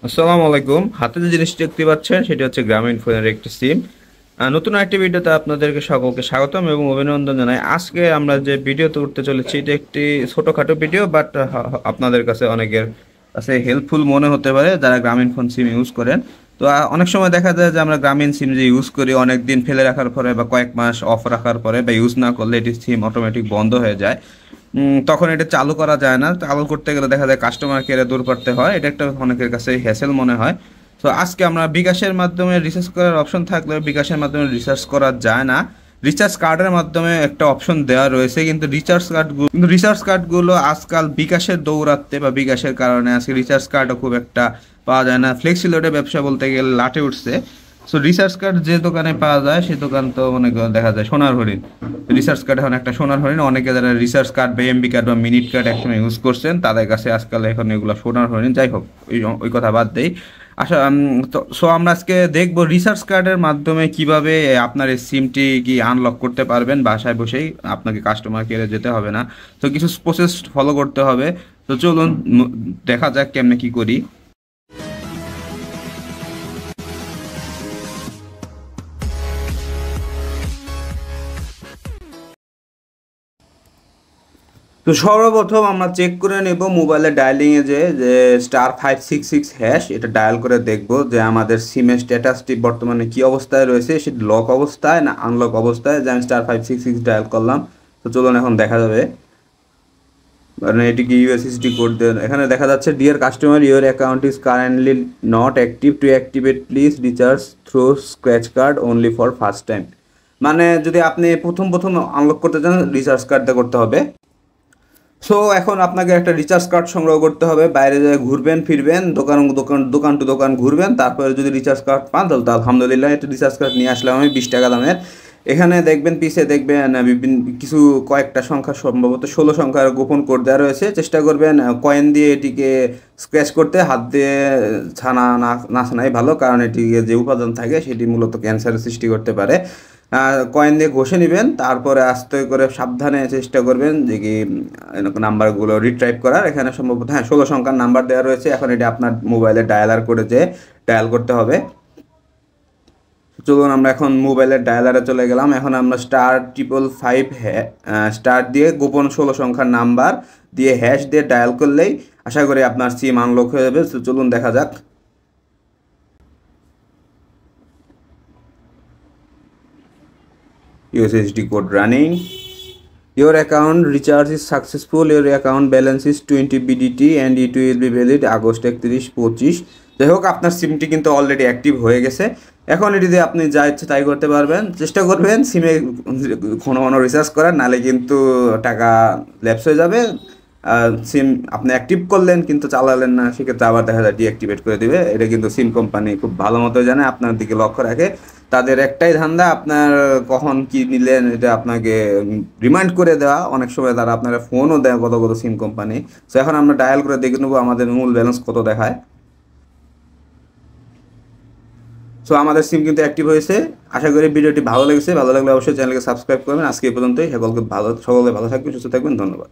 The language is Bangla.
আসসালামু আলাইকুম। হাতে যে জিনিসটি দেখতে পাচ্ছেন সেটি হচ্ছে গ্রামীণ ফোনের একটি সিম। নতুন একটি ভিডিওতে আপনাদেরকে সকলকে স্বাগতম এবং অভিনন্দন জানাই। আজকে আমরা যে ভিডিওতে উঠতে চলেছি এটা একটি ছোটোখাটো ভিডিও, বাট আপনাদের কাছে অনেকের কাছে হেল্পফুল মনে হতে পারে যারা গ্রামীণ ফোন সিম ইউজ করেন। তো অনেক সময় দেখা যায় যে আমরা গ্রামীণ সিম যে ইউজ করি অনেক দিন ফেলে রাখার পরে বা কয়েক মাস অফ রাখার পরে বা ইউজ না করলে এটি সিম অটোমেটিক বন্ধ হয়ে যায়। তখন এটা চালু করা যায় না। চালু করতে গেলে দেখা যায় কাস্টমার কেয়ারে দূর করতে হয়। এটা একটা অনেকের কাছে হ্যাসেল মনে হয়। তো আজকে আমরা বিকাশের মাধ্যমে রিচার্জ করার অপশন থাকলেও বিকাশের মাধ্যমে রিচার্জ করা যায় না। রিচার্জ কার্ডের মাধ্যমে একটা অপশন দেওয়া রয়েছে, কিন্তু রিচার্জ কার্ডগুলো আজকাল বিকাশের দৌরাত্মে বা বিকাশের কারণে আজকে রিচার্জ কার্ডও খুব একটা পাওয়া যায় না। ফ্লেক্সিলোডের ব্যবসা বলতে গেলে লাটে উঠছে। সো রিচার্জ কার্ড যে দোকানে পাওয়া যায় সেই দোকান তো মনে করেন দেখা যায় সোনার হরিণ। রিচার্জ কার্ড এখন একটা সোনার হরিণ। অনেকে যারা রিচার্জ কার্ড বা এমবি কার্ড বা মিনিট কার্ড একসময় ইউজ করছেন তাদের কাছে আজকাল এখন এগুলো সোনার হরিণ। যাই হোক, ওই কথা বাদ দেই। আচ্ছা, তো সো আমরা আজকে দেখবো রিচার্জ কার্ডের মাধ্যমে কিভাবে আপনার এই সিমটি কি আনলক করতে পারবেন বাসায় বসেই। আপনাকে কাস্টমার কেয়ারে যেতে হবে না। তো কিছু প্রসেস ফলো করতে হবে। তো চলুন দেখা যাক কেমনে কি করি। তো সর্বপ্রথম আমরা চেক করে নেব মোবাইলের ডায়ালিংয়ে যে *566# এটা ডায়াল করে দেখব যে আমাদের সিমের স্ট্যাটাসটি বর্তমানে কি অবস্থায় রয়েছে, সেটি লক অবস্থায় না আনলক অবস্থায়। যে আমি *566 ডায়াল করলাম। তো চলুন এখন দেখা যাবে, মানে এটি কি ইউএসএসডি কোড দেন। এখানে দেখা যাচ্ছে deer customer, your account is currently not active, two activate please recharge through scratch card only for first time. মানে যদি আপনি প্রথম প্রথম আনলক করতে চান রিচার্জ কার্ড দিয়ে করতে হবে। সো এখন আপনাকে একটা রিচার্জ কার্ড সংগ্রহ করতে হবে। বাইরে যেয়ে ঘুরবেন ফিরবেন, দোকান টু দোকান ঘুরবেন। তারপরে যদি রিচার্জ কার্ড পান তাহলে তো আলহামদুলিল্লাহ। একটা রিচার্জ কার্ড নিয়ে আসলাম আমি 20 টাকা দামের। এখানে দেখবেন পিছে দেখবেন বিভিন্ন কিছু কয়েকটা সংখ্যা, সম্ভবত 16 সংখ্যার গোপন কোড দেওয়া রয়েছে। চেষ্টা করবেন কয়েন দিয়ে এটিকে স্ক্র্যাচ করতে। হাত দিয়ে ছানা না ছানাই ভালো, কারণ এটিকে যে উপাদান থাকে সেটি মূলত ক্যান্সারের সৃষ্টি করতে পারে। কয়েন দিয়ে ঘষে নেবেন, তারপরে আস্তে করে সাবধানে চেষ্টা করবেন যে কি নাম্বারগুলো রিট্রাইভ করার। এখানে সম্ভবত 16 সংখ্যার নাম্বার দেওয়া রয়েছে। এখন এটা আপনার মোবাইলে ডায়ালার করে যে ডায়াল করতে হবে। চলুন আমরা এখন মোবাইলের ডায়ালারে চলে গেলাম। এখন আমরা *555# দিয়ে গোপন 16 সংখ্যার নাম্বার দিয়ে হ্যাশ দিয়ে ডায়াল করলেই আশা করি আপনার সিম আনলক হয়ে যাবে। তো চলুন দেখা যাক। USSD code running. Your account recharge is successful. Your account balance is 20 BDT and it will be valid August 31-25। যাই হোক, আপনার সিমটি কিন্তু অলরেডি অ্যাক্টিভ হয়ে গেছে। এখন এটি দিয়ে আপনি যা ইচ্ছে তাই করতে পারবেন। চেষ্টা করবেন সিমে ঘন ঘন রিচার্জ করার, নাহলে কিন্তু টাকা ল্যাপস হয়ে যাবে। সিম আপনি অ্যাক্টিভ করলেন কিন্তু চালালেন না, সেক্ষেত্রে আবার দেখা যায় ডিঅ্যাক্টিভেট করে দিবে। এটা কিন্তু সিম কোম্পানি খুব ভালো মতো জানে, আপনার দিকে লক্ষ্য রাখে। তাদের একটাই ধান্দা আপনার কখন কি নিলেন এটা আপনাকে রিমাইন্ড করে দেওয়া। অনেক সময় তারা আপনারা ফোনও দেয় কত কত সিম কোম্পানি। সো এখন আমরা ডায়াল করে দেখে নেবো আমাদের মূল ব্যালেন্স কত দেখায়। সো আমাদের সিম কিন্তু অ্যাক্টিভ হয়েছে। আশা করি ভিডিওটি ভালো লেগেছে। ভালো লাগলে অবশ্যই চ্যানেলকে সাবস্ক্রাইব করবেন। আজকে এই পর্যন্তই। সকলকে ভালো থাকবেন, সুস্থ থাকবেন। ধন্যবাদ।